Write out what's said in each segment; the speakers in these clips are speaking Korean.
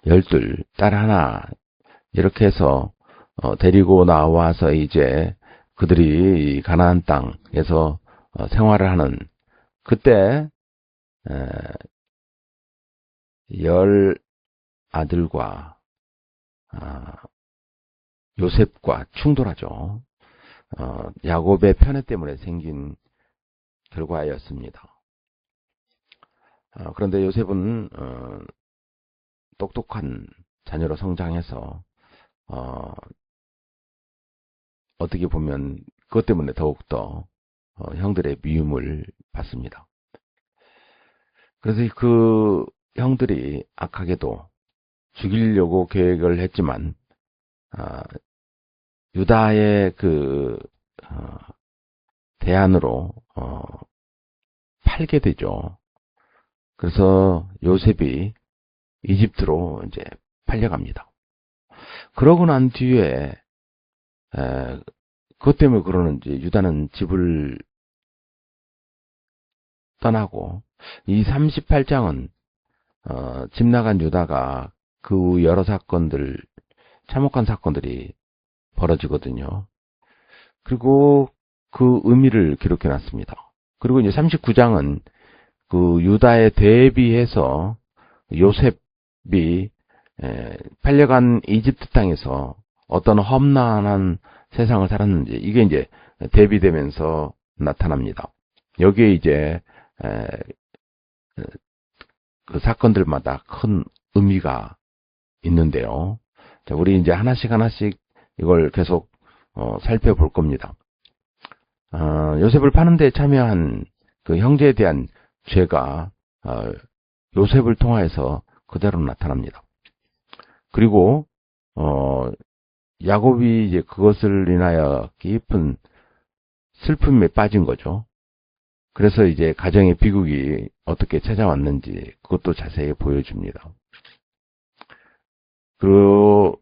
열둘, 딸 하나, 이렇게 해서, 데리고 나와서 이제 그들이 가나안 땅에서 생활을 하는, 그때, 열 아들과, 요셉과 충돌하죠. 야곱의 편애 때문에 생긴 결과였습니다. 그런데 요셉은 똑똑한 자녀로 성장해서 어떻게 보면 그것 때문에 더욱더 형들의 미움을 받습니다. 그래서 그 형들이 악하게도 죽이려고 계획을 했지만 유다의 그 대안으로 팔게 되죠. 그래서 요셉이 이집트로 이제 팔려갑니다. 그러고 난 뒤에 그것 때문에 그러는지 유다는 집을 떠나고 이 38장은 집 나간 유다가 그 후 여러 사건들, 참혹한 사건들이 벌어지거든요. 그리고 그 의미를 기록해 놨습니다. 그리고 이제 39장은 그 유다에 대비해서 요셉이 팔려간 이집트 땅에서 어떤 험난한 세상을 살았는지 이게 이제 대비되면서 나타납니다. 여기에 이제 그 사건들마다 큰 의미가 있는데요. 자, 우리 이제 하나씩 이걸 계속 살펴볼 겁니다. 요셉을 파는 데 참여한 그 형제에 대한 죄가 요셉을 통하여서 그대로 나타납니다. 그리고 야곱이 이제 그것을 인하여 깊은 슬픔에 빠진 거죠. 그래서 이제 가정의 비극이 어떻게 찾아왔는지 그것도 자세히 보여줍니다. 그리고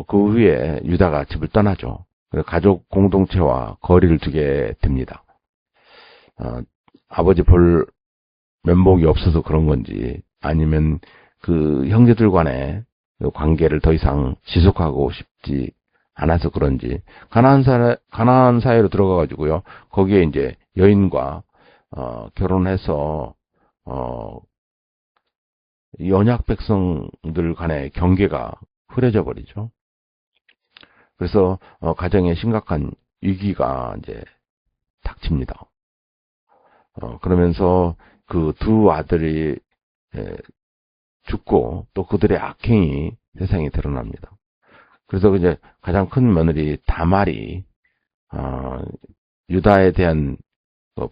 그 후에 유다가 집을 떠나죠. 가족 공동체와 거리를 두게 됩니다. 아버지 볼 면목이 없어서 그런 건지 아니면 그 형제들 간의 관계를 더 이상 지속하고 싶지 않아서 그런지 가나안 사회로 들어가 가지고요. 거기에 이제 여인과 결혼해서 연약 백성들 간의 경계가 흐려져 버리죠. 그래서 가정에 심각한 위기가 이제 닥칩니다. 그러면서 그 두 아들이 죽고 또 그들의 악행이 세상에 드러납니다. 그래서 이제 가장 큰 며느리 다말이 유다에 대한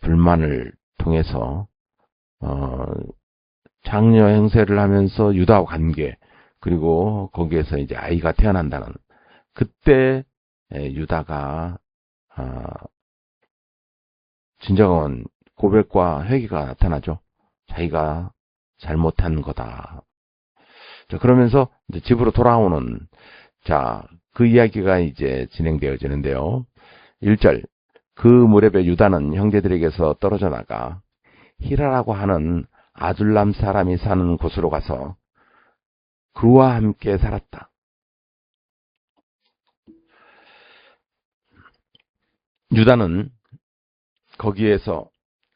불만을 통해서 장녀 행세를 하면서 유다와 관계 그리고 거기에서 이제 아이가 태어난다는 그때 유다가 진정한 고백과 회개가 나타나죠. 자기가 잘못한 거다. 자, 그러면서 이제 집으로 돌아오는 그 이야기가 이제 진행되어지는데요. 1절 그 무렵에 유다는 형제들에게서 떨어져 나가 히라라고 하는 아둘람 사람이 사는 곳으로 가서 그와 함께 살았다. 유다는 거기에서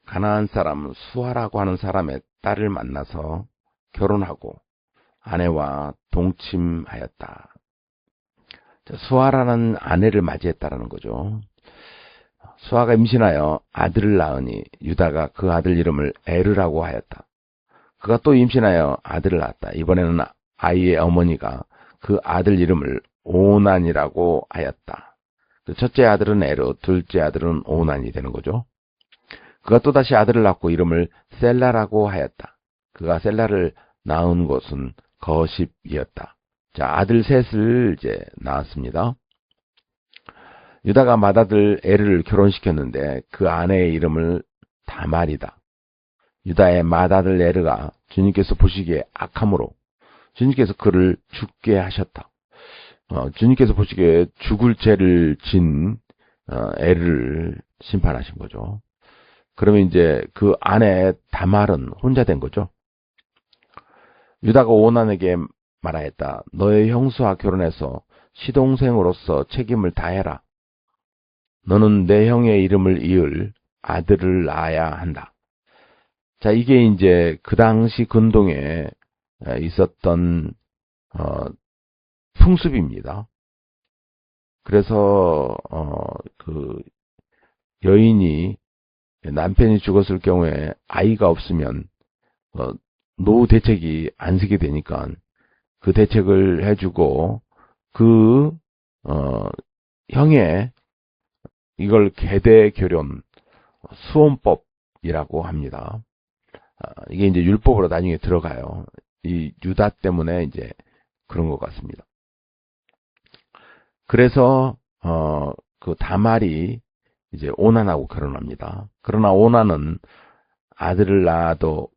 가나안 사람 수아라고 하는 사람의 딸을 만나서 결혼하고 아내와 동침하였다. 수아라는 아내를 맞이했다라는 거죠. 수아가 임신하여 아들을 낳으니 유다가 그 아들 이름을 에르라고 하였다. 그가 또 임신하여 아들을 낳았다. 이번에는 아이의 어머니가 그 아들 이름을 오난이라고 하였다. 그 첫째 아들은 에르, 둘째 아들은 오난이 되는 거죠. 그가 또다시 아들을 낳고 이름을 셀라라고 하였다. 그가 셀라를 낳은 곳은 거십이었다. 자, 아들 셋을 이제 낳았습니다. 유다가 맏아들 에르를 결혼시켰는데 그 아내의 이름을 다말이다. 유다의 맏아들 에르가 주님께서 보시기에 악함으로 주님께서 그를 죽게 하셨다. 주님께서 보시기에 죽을 죄를 진 에르를 심판하신 거죠. 그러면 이제 그 아내 다말은 혼자 된 거죠. 유다가 오난에게 말하였다. 너의 형수와 결혼해서 시동생으로서 책임을 다해라. 너는 내 형의 이름을 이을 아들을 낳아야 한다. 자, 이게 이제 그 당시 근동에 있었던 풍습입니다. 그래서 그 여인이 남편이 죽었을 경우에 아이가 없으면 노후 대책이 안 서게 되니까 그 대책을 해주고 그 형의 이걸 계대 결혼 수혼법이라고 합니다. 이게 이제 율법으로 나중에 들어가요. 이 유다 때문에 이제 그런 것 같습니다. 그래서 그 다말이 이제 오난하고 결혼합니다. 그러나 오난은 아들을 낳아도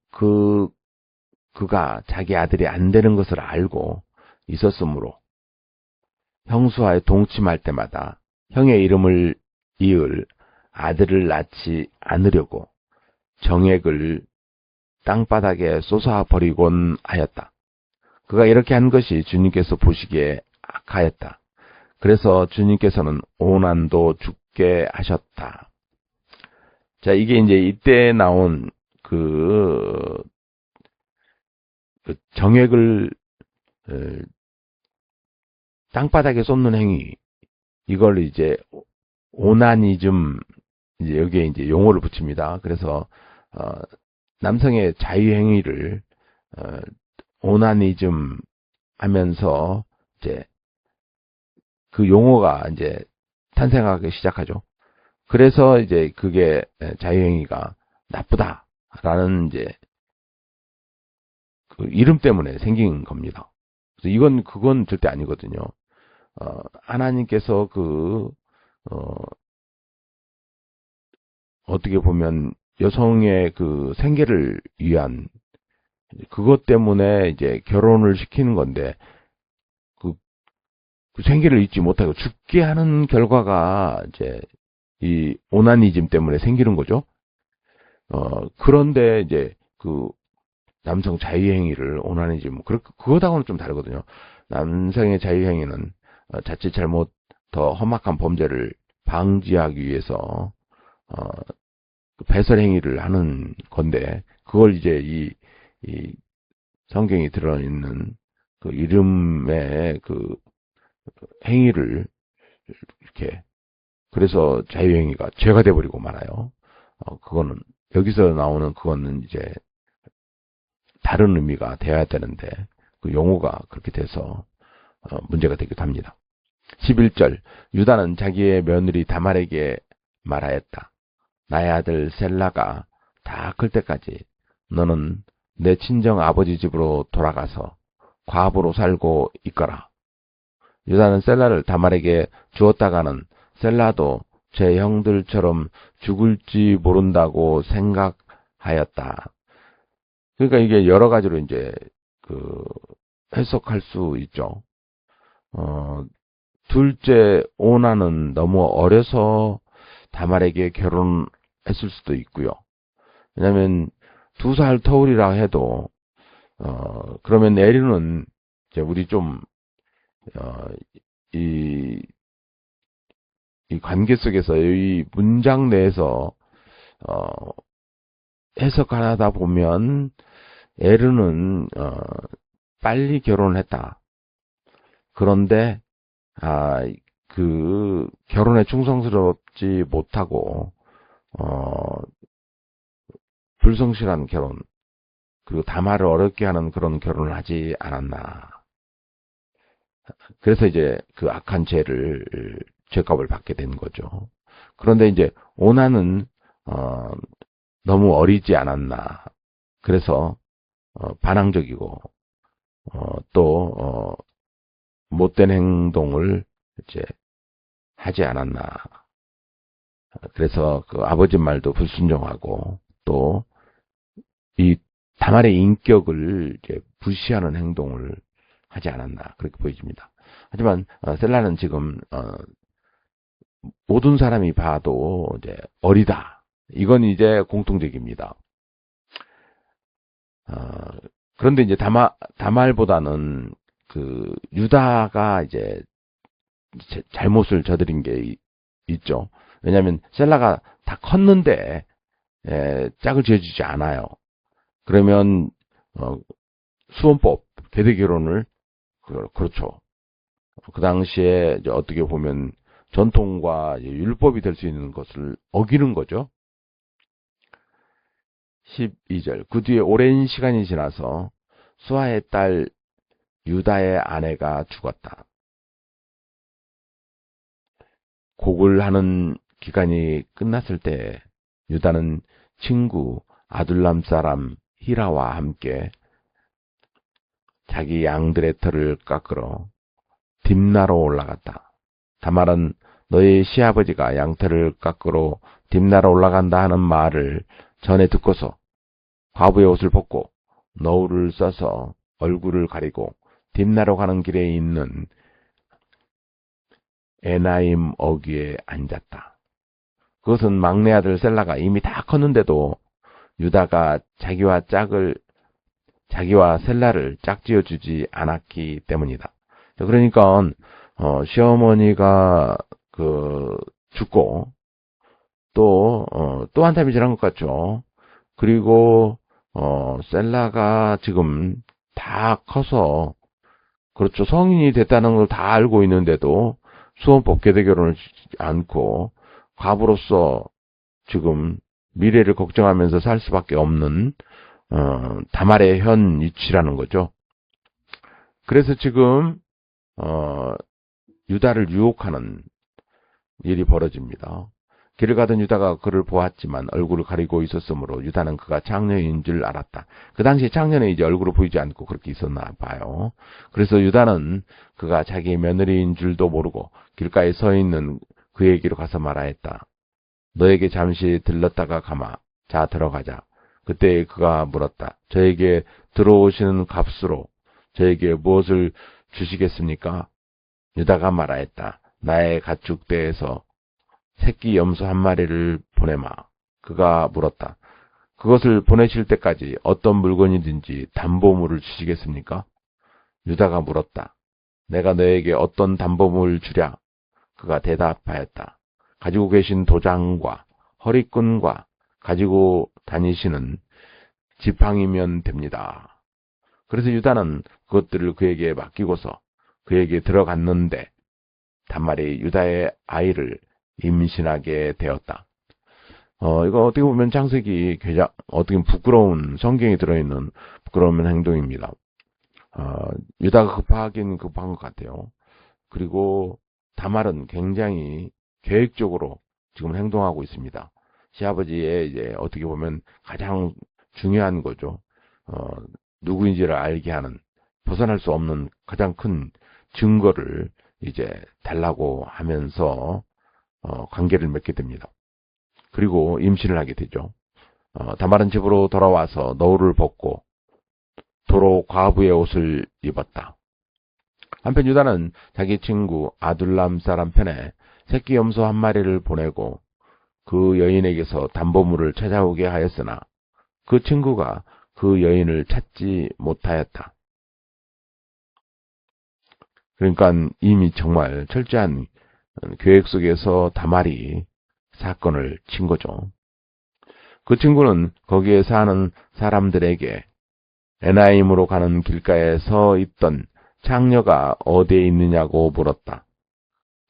그가 자기 아들이 안 되는 것을 알고 있었으므로 형수와의 동침할 때마다 형의 이름을 이을 아들을 낳지 않으려고 정액을 땅바닥에 쏟아 버리곤 하였다. 그가 이렇게 한 것이 주님께서 보시기에 악하였다. 그래서 주님께서는 오난도 죽게 하셨다. 자, 이게 이제 이때 나온 그 정액을 땅바닥에 쏟는 행위, 이걸 이제 오나니즘, 이제 여기에 이제 용어를 붙입니다. 그래서 남성의 자유행위를 오나니즘 하면서 이제 그 용어가 이제 탄생하기 시작하죠. 그래서 이제 그게 자유행위가 나쁘다라는 이제 그 이름 때문에 생긴 겁니다. 그래서 그건 절대 아니거든요. 하나님께서 어떻게 보면 여성의 그 생계를 위한 그것 때문에 이제 결혼을 시키는 건데 그 생계를 잊지 못하고 죽게 하는 결과가 이제 이 오나니즘 때문에 생기는 거죠. 그런데 이제 그 남성 자유행위를 오나니즘 그거하고는 좀 다르거든요. 남성의 자유행위는 자칫 잘못 더 험악한 범죄를 방지하기 위해서 배설 행위를 하는 건데 그걸 이제 이 성경이 들어있는 그 이름의 그 행위를 이렇게 그래서 자유행위가 죄가 돼버리고 말아요. 그거는 여기서 나오는 그거는 이제 다른 의미가 돼야 되는데 그 용어가 그렇게 돼서 문제가 되기도 합니다. 11절 유다는 자기의 며느리 다말에게 말하였다. 나의 아들 셀라가 다 클 때까지 너는 내 친정 아버지 집으로 돌아가서 과부로 살고 있거라. 유다는 셀라를 다말에게 주었다가는 셀라도 제 형들처럼 죽을지 모른다고 생각하였다. 그러니까 이게 여러 가지로 이제 해석할 수 있죠. 둘째 오나는 너무 어려서 다말에게 결혼했을 수도 있고요. 왜냐하면 2살 터울이라 해도 그러면 에리는 이제 우리 좀 이 관계 속에서 이 문장 내에서 해석하다 보면 에르는 빨리 결혼을 했다. 그런데 그 결혼에 충성스럽지 못하고 불성실한 결혼 그리고 다말을 어렵게 하는 그런 결혼을 하지 않았나. 그래서 이제 그 악한 죄값을 받게 된 거죠. 그런데 이제 오나는 너무 어리지 않았나. 그래서 반항적이고 또 못된 행동을 이제 하지 않았나. 그래서 그 아버지 말도 불순종하고 또 이 다말의 인격을 이제 무시하는 행동을 하지 않았나 그렇게 보여집니다. 하지만 셀라는 지금 모든 사람이 봐도 이제 어리다. 이건 이제 공통적입니다. 그런데 이제 다말보다는 그 유다가 이제 잘못을 저지른 게 있죠. 왜냐하면 셀라가 다 컸는데 짝을 지어주지 않아요. 그러면 수원법 계대 결혼을 그렇죠. 그 당시에 이제 어떻게 보면 전통과 율법이 될 수 있는 것을 어기는 거죠. 12절. 그 뒤에 오랜 시간이 지나서 수아의 딸 유다의 아내가 죽었다. 곡을 하는 기간이 끝났을 때 유다는 친구 아둘람 사람 히라와 함께 자기 양들의 털을 깎으러 딥나로 올라갔다. 다말은 너희 시아버지가 양털을 깎으러 딥나로 올라간다 하는 말을 전에 듣고서 과부의 옷을 벗고 너울을 써서 얼굴을 가리고 딥나로 가는 길에 있는 에나임 어귀에 앉았다. 그것은 막내 아들 셀라가 이미 다 컸는데도 유다가 자기와 셀라를 짝지어주지 않았기 때문이다. 그러니까 시어머니가 죽고 또 한 탐이 지난 것 같죠. 그리고 셀라가 지금 다 커서 그렇죠. 성인이 됐다는 걸 다 알고 있는데도 수원법 계대 결혼을 않고 과부로서 지금 미래를 걱정하면서 살 수밖에 없는 다말의 현 위치라는 거죠. 그래서 지금 유다를 유혹하는 일이 벌어집니다. 길을 가던 유다가 그를 보았지만 얼굴을 가리고 있었으므로 유다는 그가 창녀인 줄 알았다. 그 당시에 창녀는 이제 얼굴을 보이지 않고 그렇게 있었나 봐요. 그래서 유다는 그가 자기의 며느리인 줄도 모르고 길가에 서 있는 그에게로 가서 말하였다. 너에게 잠시 들렀다가 가마. 자, 들어가자. 그때 그가 물었다. 저에게 들어오시는 값으로 저에게 무엇을 주시겠습니까? 유다가 말하였다. 나의 가축대에서 새끼 염소 한 마리를 보내마. 그가 물었다. 그것을 보내실 때까지 어떤 물건이든지 담보물을 주시겠습니까? 유다가 물었다. 내가 너에게 어떤 담보물을 주랴? 그가 대답하였다. 가지고 계신 도장과 허리끈과 가지고 다니시는 지팡이면 됩니다. 그래서 유다는 그것들을 그에게 맡기고서 그에게 들어갔는데 단말이 유다의 아이를 임신하게 되었다. 이거 어떻게 보면 창세기 어떻게 보면 부끄러운 성경에 들어있는 부끄러운 행동입니다. 유다가 급하긴 급한 것 같아요. 그리고 다말은 굉장히 계획적으로 지금 행동하고 있습니다. 시아버지의 이제 어떻게 보면 가장 중요한 거죠. 누구인지를 알게 하는 벗어날 수 없는 가장 큰 증거를 이제 달라고 하면서 관계를 맺게 됩니다. 그리고 임신을 하게 되죠. 다말은 집으로 돌아와서 너울을 벗고 도로 과부의 옷을 입었다. 한편 유다는 자기 친구 아둘람 사람 편에 새끼 염소 한 마리를 보내고 그 여인에게서 담보물을 찾아오게 하였으나 그 친구가 그 여인을 찾지 못하였다. 그러니까 이미 정말 철저한 계획 속에서 다말이 사건을 친 거죠. 그 친구는 거기에 사는 사람들에게 에나임으로 가는 길가에 서 있던 창녀가 어디에 있느냐고 물었다.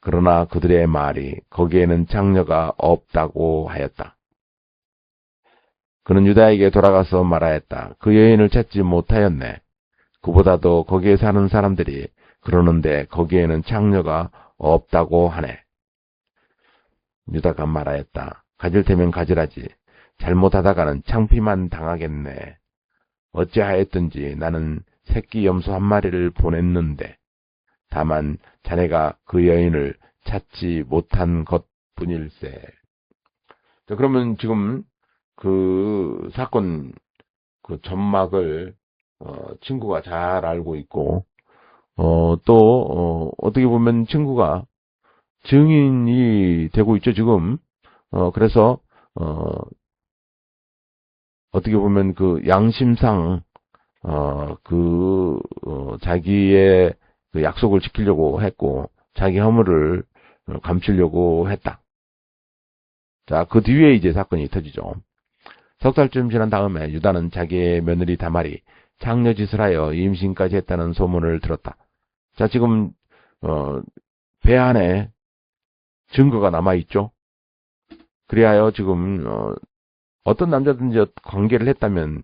그러나 그들의 말이 거기에는 창녀가 없다고 하였다. 그는 유다에게 돌아가서 말하였다. 그 여인을 찾지 못하였네. 그보다도 거기에 사는 사람들이 그러는데 거기에는 창녀가 없다고 하네. 유다가 말하였다. 가질 테면 가지라지. 잘못하다가는 창피만 당하겠네. 어찌하였든지 나는 새끼 염소 한 마리를 보냈는데 다만 자네가 그 여인을 찾지 못한 것뿐일세. 자, 그러면 지금 그 사건 그 전막을 친구가 잘 알고 있고 또 어떻게 보면 친구가 증인이 되고 있죠 지금. 그래서 어떻게 보면 그 양심상 자기의 그 약속을 지키려고 했고, 자기 허물을 감추려고 했다. 자, 그 뒤에 이제 사건이 터지죠. 석 달쯤 지난 다음에 유다는 자기의 며느리 다말이 장녀짓을 하여 임신까지 했다는 소문을 들었다. 자, 지금, 배 안에 증거가 남아있죠? 그리하여 지금, 어떤 남자든지 관계를 했다면,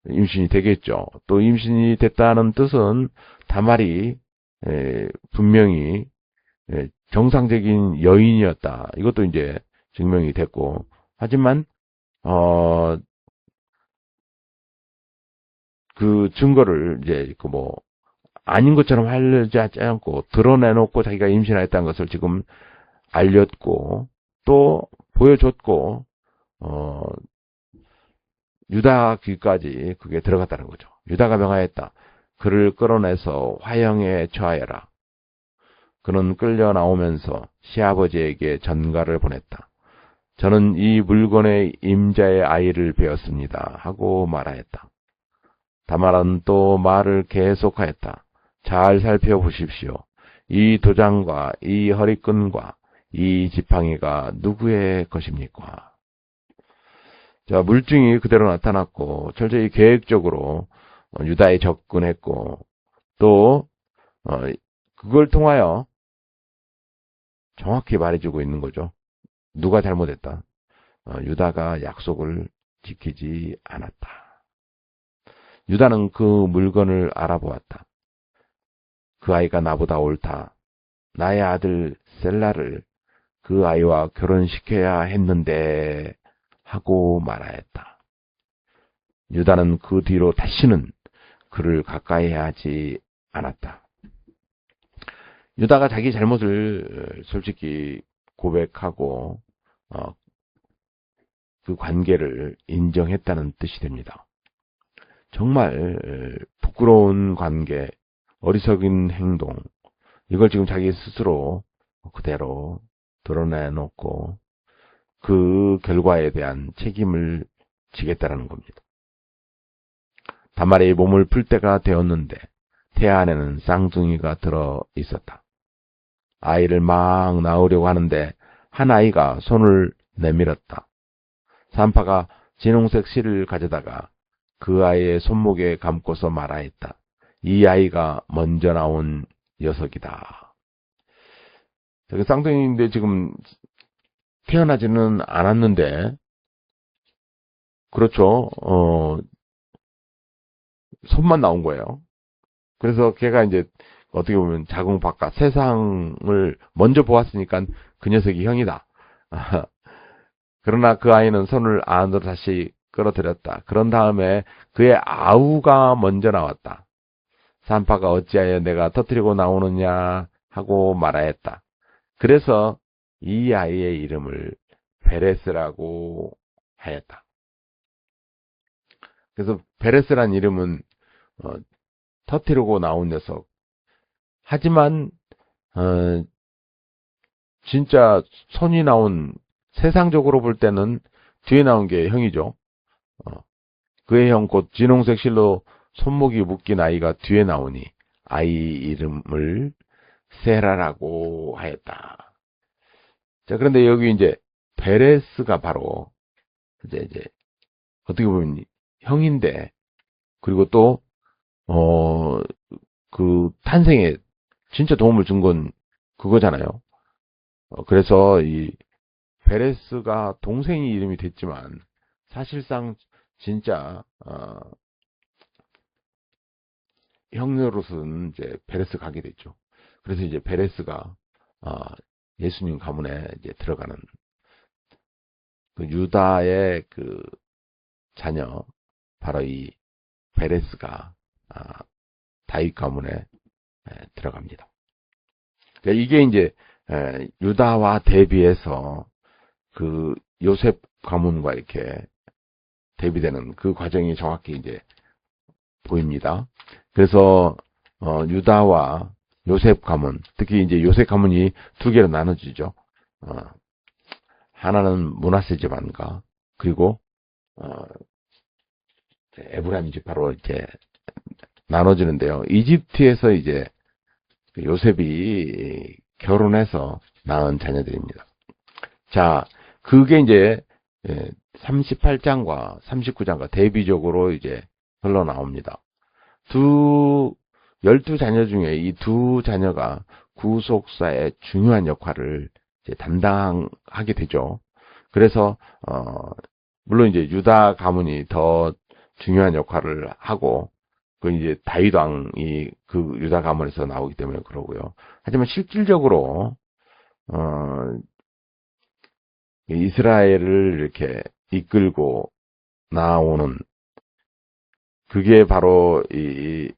임신이 되겠죠. 또 임신이 됐다는 뜻은 다말이, 분명히, 정상적인 여인이었다. 이것도 이제 증명이 됐고, 하지만, 그 증거를 이제, 아닌 것처럼 하려지 않고 드러내놓고 자기가 임신했다는 것을 지금 알렸고 또 보여줬고 유다 귀까지 그게 들어갔다는 거죠. 유다가 명하였다. 그를 끌어내서 화형에 처하여라. 그는 끌려 나오면서 시아버지에게 전가를 보냈다. 저는 이 물건의 임자의 아이를 베었습니다. 하고 말하였다. 다말은 또 말을 계속하였다. 잘 살펴보십시오. 이 도장과 이 허리끈과 이 지팡이가 누구의 것입니까? 자, 물증이 그대로 나타났고 철저히 계획적으로 유다에 접근했고 또 그걸 통하여 정확히 말해주고 있는 거죠. 누가 잘못했다. 유다가 약속을 지키지 않았다. 유다는 그 물건을 알아보았다. 그 아이가 나보다 옳다. 나의 아들 셀라를 그 아이와 결혼시켜야 했는데 하고 말하였다. 유다는 그 뒤로 다시는 그를 가까이 하지 않았다. 유다가 자기 잘못을 솔직히 고백하고 그 관계를 인정했다는 뜻이 됩니다. 정말 부끄러운 관계, 어리석은 행동, 이걸 지금 자기 스스로 그대로 드러내놓고 그 결과에 대한 책임을 지겠다라는 겁니다. 다말의 몸을 풀 때가 되었는데 태아 안에는 쌍둥이가 들어 있었다. 아이를 막 낳으려고 하는데 한 아이가 손을 내밀었다. 산파가 진홍색 실을 가져다가 그 아이의 손목에 감고서 말하였다. 이 아이가 먼저 나온 녀석이다. 저기 쌍둥이인데 지금 태어나지는 않았는데, 그렇죠. 손만 나온 거예요. 그래서 걔가 이제 어떻게 보면 자궁 바깥 세상을 먼저 보았으니까 그 녀석이 형이다. 그러나 그 아이는 손을 안으로 다시 끌어들였다. 그런 다음에 그의 아우가 먼저 나왔다. 산파가 어찌하여 내가 터뜨리고 나오느냐 하고 말하였다. 그래서 이 아이의 이름을 베레스라고 하였다. 그래서 베레스란 이름은 터뜨리고 나온 녀석. 하지만 진짜 손이 나온 세상적으로 볼 때는 뒤에 나온 게 형이죠. 그의 형 곧 진홍색 실로 손목이 묶인 아이가 뒤에 나오니 아이 이름을 세라라고 하였다. 자, 그런데 여기 이제 베레스가 바로 이제 어떻게 보면 형인데, 그리고 또 그 탄생에 진짜 도움을 준 건 그거잖아요. 그래서 이 베레스가 동생이 이름이 됐지만 사실상 진짜 형으로서는 이제 베레스 가게 됐죠. 그래서 이제 베레스가 예수님 가문에 이제 들어가는 그 유다의 그 자녀 바로 이 베레스가 다윗 가문에 들어갑니다. 그러니까 이게 이제 유다와 대비해서 그 요셉 가문과 이렇게 대비되는 그 과정이 정확히 이제 보입니다. 그래서 유다와 요셉 가문, 특히 이제 요셉 가문이 두 개로 나눠지죠. 하나는 므낫세 집안과 그리고 에브라임 지파로 이제 나눠지는데요. 이집트에서 이제 요셉이 결혼해서 낳은 자녀들입니다. 자, 그게 이제 38장과 39장과 대비적으로 이제 흘러나옵니다. 12자녀 중에 이 두 자녀가 구속사의 중요한 역할을 이제 담당하게 되죠. 그래서, 물론 이제 유다 가문이 더 중요한 역할을 하고, 그 이제 다윗 왕이 그 유다 가문에서 나오기 때문에 그러고요. 하지만 실질적으로, 이스라엘을 이렇게 이끌고 나오는 그게 바로 이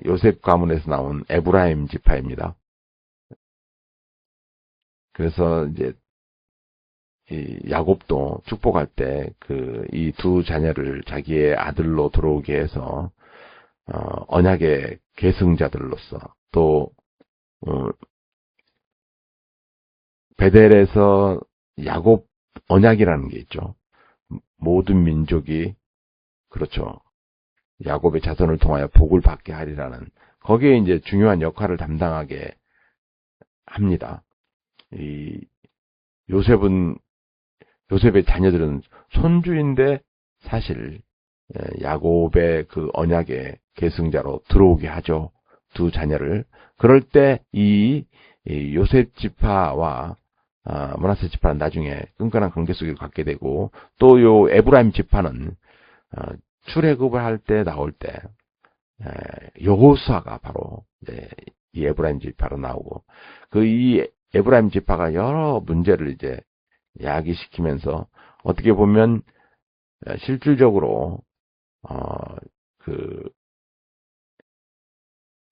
요셉 가문에서 나온 에브라임 지파입니다. 그래서 이제 이 야곱도 축복할 때 그 이 두 자녀를 자기의 아들로 들어오게 해서 언약의 계승자들로서 또 베델에서 야곱 언약이라는 게 있죠. 모든 민족이 그렇죠. 야곱의 자손을 통하여 복을 받게 하리라는 거기에 이제 중요한 역할을 담당하게 합니다. 이 요셉의 자녀들은 손주인데 사실 야곱의 그 언약의 계승자로 들어오게 하죠. 두 자녀를. 그럴 때 이 요셉 지파와 므낫세 지파는 나중에 끈끈한 관계 속에 갖게 되고 또 요 에브라임 지파는 출애굽을 할 때 나올 때 여호수아가 바로 이 에브라임 지파로 나오고 그 이 에브라임 지파가 여러 문제를 이제 야기시키면서 어떻게 보면 실질적으로 그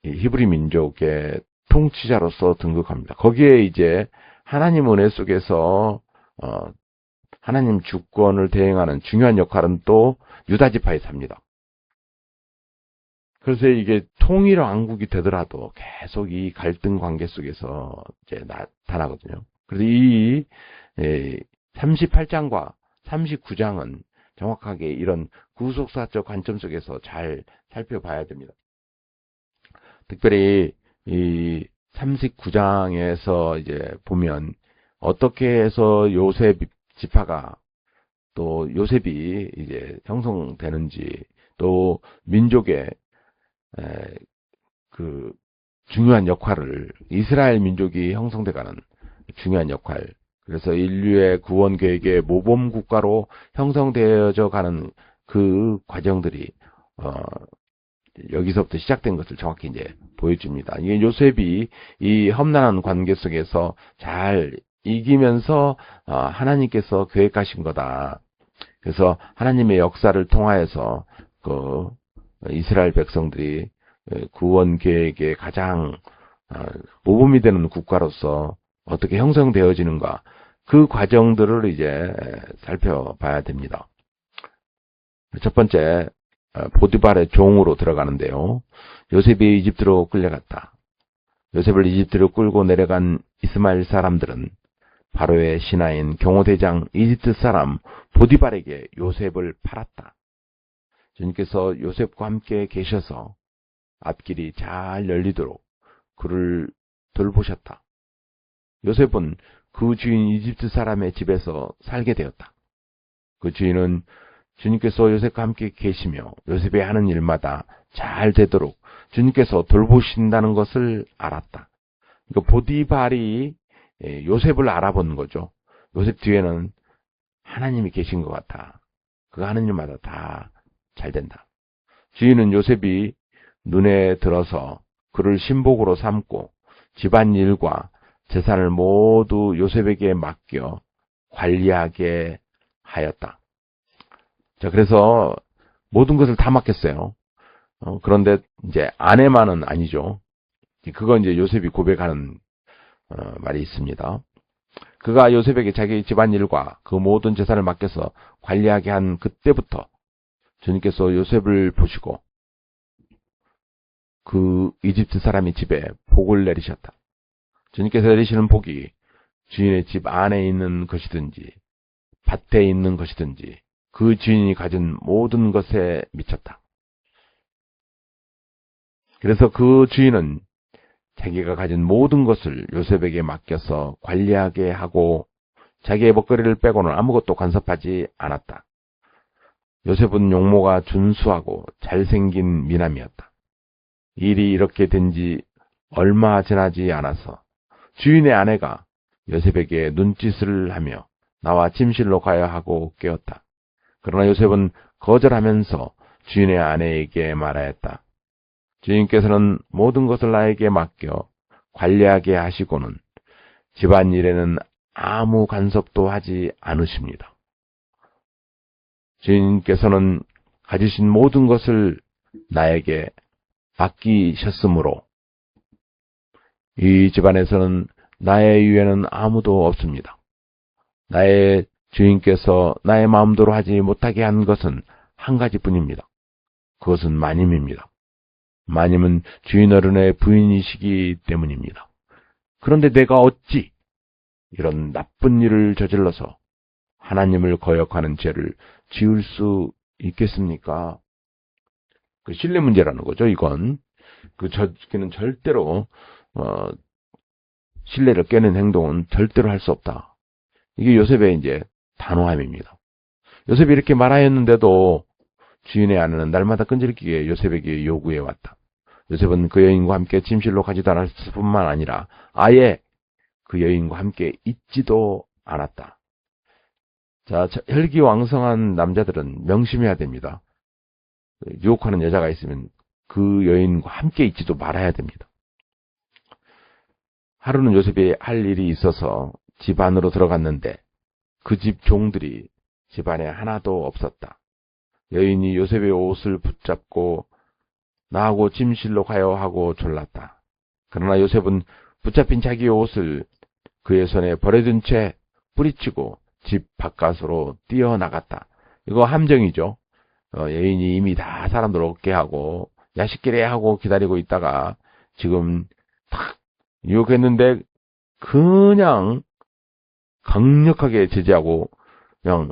히브리 민족의 통치자로서 등극합니다. 거기에 이제 하나님 은혜 속에서 하나님 주권을 대행하는 중요한 역할은 또 유다 지파에서 합니다. 그래서 이게 통일 왕국이 되더라도 계속 이 갈등 관계 속에서 이제 나타나거든요. 그래서 이 38장과 39장은 정확하게 이런 구속사적 관점 속에서 잘 살펴봐야 됩니다. 특별히 이 39장에서 이제 보면 어떻게 해서 요셉 지파가 또 요셉이 이제 형성되는지 또 민족의 그 중요한 역할을 이스라엘 민족이 형성돼가는 중요한 역할 그래서 인류의 구원 계획의 모범 국가로 형성되어져 가는 그 과정들이 여기서부터 시작된 것을 정확히 이제 보여줍니다. 이게 요셉이 이 험난한 관계 속에서 잘 이기면서 하나님께서 계획하신 거다. 그래서 하나님의 역사를 통하여서 그 이스라엘 백성들이 구원 계획의 가장 모범이 되는 국가로서 어떻게 형성되어지는가 그 과정들을 이제 살펴봐야 됩니다. 첫 번째 보디발의 종으로 들어가는데요. 요셉이 이집트로 끌려갔다. 요셉을 이집트로 끌고 내려간 이스마엘 사람들은 바로의 신하인 경호대장 이집트 사람 보디발에게 요셉을 팔았다. 주님께서 요셉과 함께 계셔서 앞길이 잘 열리도록 그를 돌보셨다. 요셉은 그 주인 이집트 사람의 집에서 살게 되었다. 그 주인은 주님께서 요셉과 함께 계시며 요셉이 하는 일마다 잘 되도록 주님께서 돌보신다는 것을 알았다. 그러니까 보디발이 요셉을 알아본 거죠. 요셉 뒤에는 하나님이 계신 것 같아. 그 하는 일마다 다 잘 된다. 주인은 요셉이 눈에 들어서 그를 신복으로 삼고 집안일과 재산을 모두 요셉에게 맡겨 관리하게 하였다. 자, 그래서 모든 것을 다 맡겼어요. 그런데 이제 아내만은 아니죠. 그건 이제 요셉이 고백하는 말이 있습니다. 그가 요셉에게 자기 집안일과 그 모든 재산을 맡겨서 관리하게 한 그때부터 주님께서 요셉을 보시고 그 이집트 사람의 집에 복을 내리셨다. 주님께서 내리시는 복이 주인의 집 안에 있는 것이든지 밭에 있는 것이든지 그 주인이 가진 모든 것에 미쳤다. 그래서 그 주인은 자기가 가진 모든 것을 요셉에게 맡겨서 관리하게 하고 자기의 먹거리를 빼고는 아무것도 간섭하지 않았다. 요셉은 용모가 준수하고 잘생긴 미남이었다. 일이 이렇게 된 지 얼마 지나지 않아서 주인의 아내가 요셉에게 눈짓을 하며 나와 침실로 가야 하고 깨웠다. 그러나 요셉은 거절하면서 주인의 아내에게 말하였다. 주인께서는 모든 것을 나에게 맡겨 관리하게 하시고는 집안일에는 아무 간섭도 하지 않으십니다. 주인께서는 가지신 모든 것을 나에게 맡기셨으므로 이 집안에서는 나의 이외에는 아무도 없습니다. 나의 주인께서 나의 마음대로 하지 못하게 한 것은 한 가지뿐입니다. 그것은 마님입니다. 마님은 주인 어른의 부인이시기 때문입니다. 그런데 내가 어찌 이런 나쁜 일을 저질러서 하나님을 거역하는 죄를 지을 수 있겠습니까? 그 신뢰 문제라는 거죠, 이건. 그는 절대로, 신뢰를 깨는 행동은 절대로 할 수 없다. 이게 요셉의 이제 단호함입니다. 요셉이 이렇게 말하였는데도 주인의 아내는 날마다 끈질기게 요셉에게 요구해 왔다. 요셉은 그 여인과 함께 침실로 가지도 않았을 뿐만 아니라 아예 그 여인과 함께 있지도 않았다. 자, 혈기왕성한 남자들은 명심해야 됩니다. 유혹하는 여자가 있으면 그 여인과 함께 있지도 말아야 됩니다. 하루는 요셉이 할 일이 있어서 집 안으로 들어갔는데 그 집 종들이 집 안에 하나도 없었다. 여인이 요셉의 옷을 붙잡고 나하고 침실로 가요 하고 졸랐다. 그러나 요셉은 붙잡힌 자기의 옷을 그의 손에 버려둔 채 뿌리치고 집 바깥으로 뛰어나갔다. 이거 함정이죠. 여인이 이미 다 사람들 없게 하고 야식기래 하고 기다리고 있다가 지금 탁 유혹했는데 그냥 강력하게 제지하고 그냥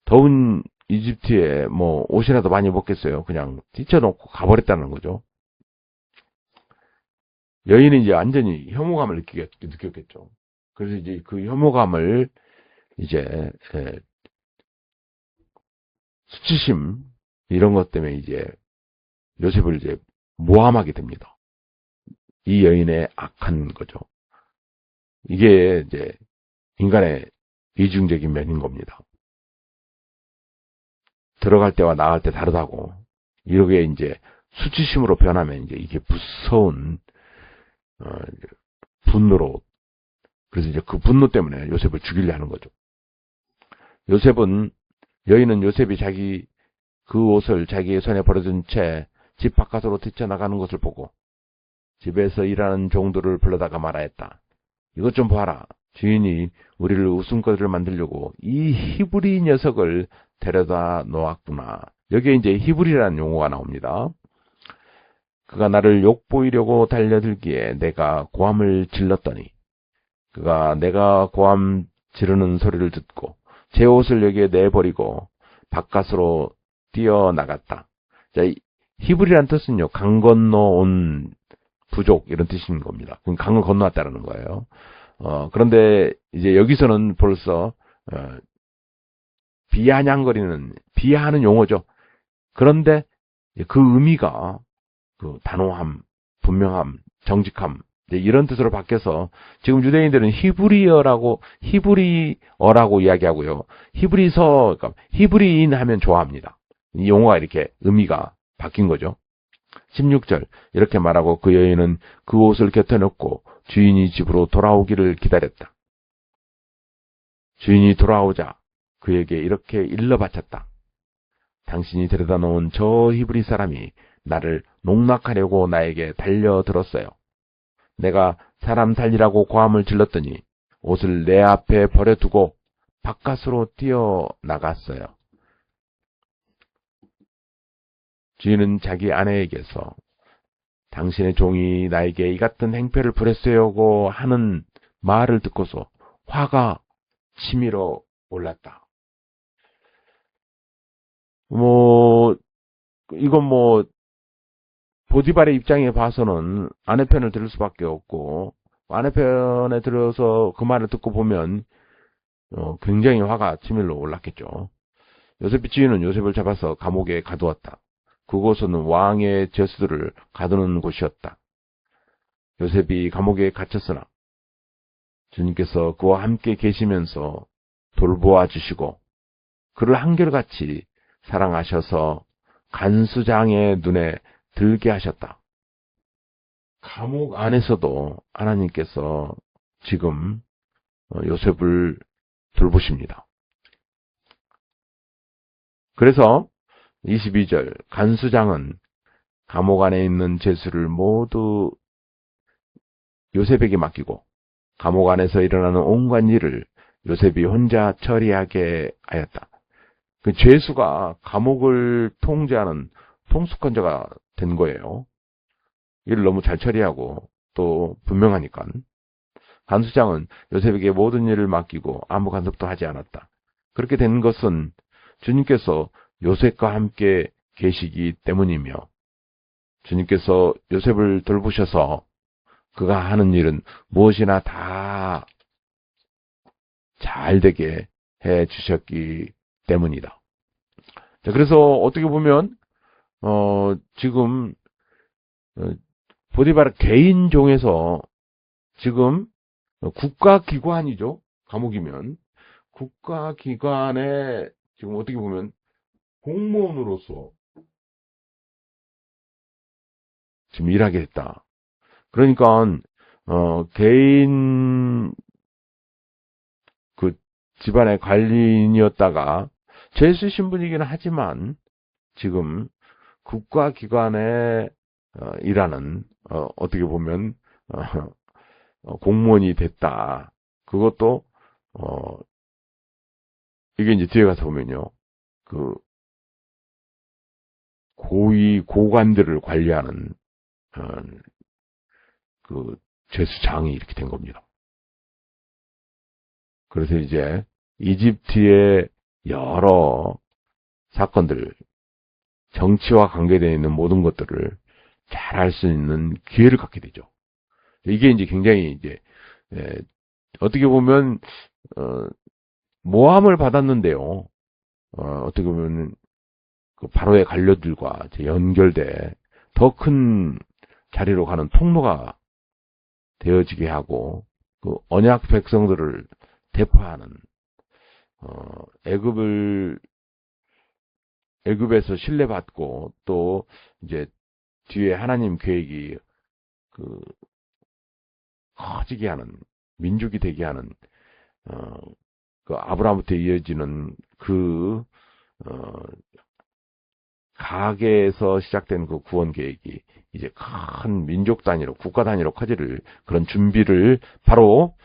더운 이집트에 뭐 옷이라도 많이 입었겠어요. 그냥 뛰쳐놓고 가버렸다는 거죠. 여인은 이제 완전히 혐오감을 느꼈겠죠. 그래서 이제 그 혐오감을 이제 수치심 이런 것 때문에 이제 요셉을 이제 모함하게 됩니다. 이 여인의 악한 거죠. 이게 이제 인간의 이중적인 면인 겁니다. 들어갈 때와 나갈 때 다르다고. 이렇게 이제 수치심으로 변하면 이제 이게 무서운 분노로, 그래서 이제 그 분노 때문에 요셉을 죽이려 하는 거죠. 여인은 요셉이 그 옷을 자기의 손에 버려둔 채 집 바깥으로 뛰쳐나가는 것을 보고 집에서 일하는 종들을 불러다가 말하였다. 이것 좀 봐라. 주인이 우리를 웃음거리를 만들려고 이 히브리 녀석을 데려다 놓았구나. 여기에 이제 히브리라는 용어가 나옵니다. 그가 나를 욕보이려고 달려들기에 내가 고함을 질렀더니 그가 내가 고함 지르는 소리를 듣고 제 옷을 여기에 내버리고 바깥으로 뛰어나갔다. 자, 히브리란 뜻은요, 강 건너 온 부족 이런 뜻인 겁니다. 그럼 강을 건너왔다는 거예요. 그런데 이제 여기서는 벌써 비아하는 용어죠. 그런데 그 의미가 그 단호함, 분명함, 정직함 이런 뜻으로 바뀌어서 지금 유대인들은 히브리어라고 이야기하고요. 그러니까 히브리인 하면 좋아합니다. 이 용어가 이렇게 의미가 바뀐 거죠. 16절 이렇게 말하고 그 여인은 그 옷을 곁에 놓고 주인이 집으로 돌아오기를 기다렸다. 주인이 돌아오자 그에게 이렇게 일러 바쳤다. 당신이 데려다 놓은 저 히브리 사람이 나를 농락하려고 나에게 달려들었어요. 내가 사람 살리라고 고함을 질렀더니 옷을 내 앞에 버려두고 바깥으로 뛰어나갔어요. 주인은 자기 아내에게서 당신의 종이 나에게 이 같은 행패를 부렸어요고 하는 말을 듣고서 화가 치밀어 올랐다. 뭐 이건 뭐 보디발의 입장에 봐서는 아내 편을 들을 수밖에 없고, 아내 편에 들어서 그 말을 듣고 보면 굉장히 화가 치밀러 올랐겠죠. 요셉의 지휘는 요셉을 잡아서 감옥에 가두었다. 그곳은 왕의 죄수들을 가두는 곳이었다. 요셉이 감옥에 갇혔으나 주님께서 그와 함께 계시면서 돌보아 주시고 그를 한결같이 사랑하셔서 간수장의 눈에 들게 하셨다. 감옥 안에서도 하나님께서 지금 요셉을 돌보십니다. 그래서 22절 간수장은 감옥 안에 있는 죄수를 모두 요셉에게 맡기고 감옥 안에서 일어나는 온갖 일을 요셉이 혼자 처리하게 하였다. 그 죄수가 감옥을 통제하는 통수권자가 된 거예요. 일을 너무 잘 처리하고 또 분명하니까. 간수장은 요셉에게 모든 일을 맡기고 아무 간섭도 하지 않았다. 그렇게 된 것은 주님께서 요셉과 함께 계시기 때문이며 주님께서 요셉을 돌보셔서 그가 하는 일은 무엇이나 다 잘 되게 해 주셨기 때문이다. 자, 그래서 어떻게 보면 지금 보디바라 개인 종에서 지금 국가기관이죠. 감옥이면 국가기관에 지금 어떻게 보면 공무원으로서 지금 일하게 됐다. 그러니까 개인 그 집안의 관리인이었다가 죄수 신분이긴 하지만 지금 국가기관에 일하는 어떻게 보면 공무원이 됐다. 그것도 이게 이제 뒤에 가서 보면요, 그 고위 고관들을 관리하는 그 죄수장이 이렇게 된 겁니다. 그래서 이제 이집트의 여러 사건들, 정치와 관계되어 있는 모든 것들을 잘 알 수 있는 기회를 갖게 되죠. 이게 이제 굉장히 이제 어떻게 보면 모함을 받았는데요. 어떻게 보면 그 바로의 관료들과 연결돼 더 큰 자리로 가는 통로가 되어지게 하고 그 언약 백성들을 대표하는 애굽에서 신뢰받고 또 이제 뒤에 하나님 계획이 그 커지게 하는 민족이 되게 하는 그 아브라함부터 이어지는 그 가계에서 시작된 그 구원 계획이 이제 큰 민족 단위로 국가 단위로 커질 그런 준비를 바로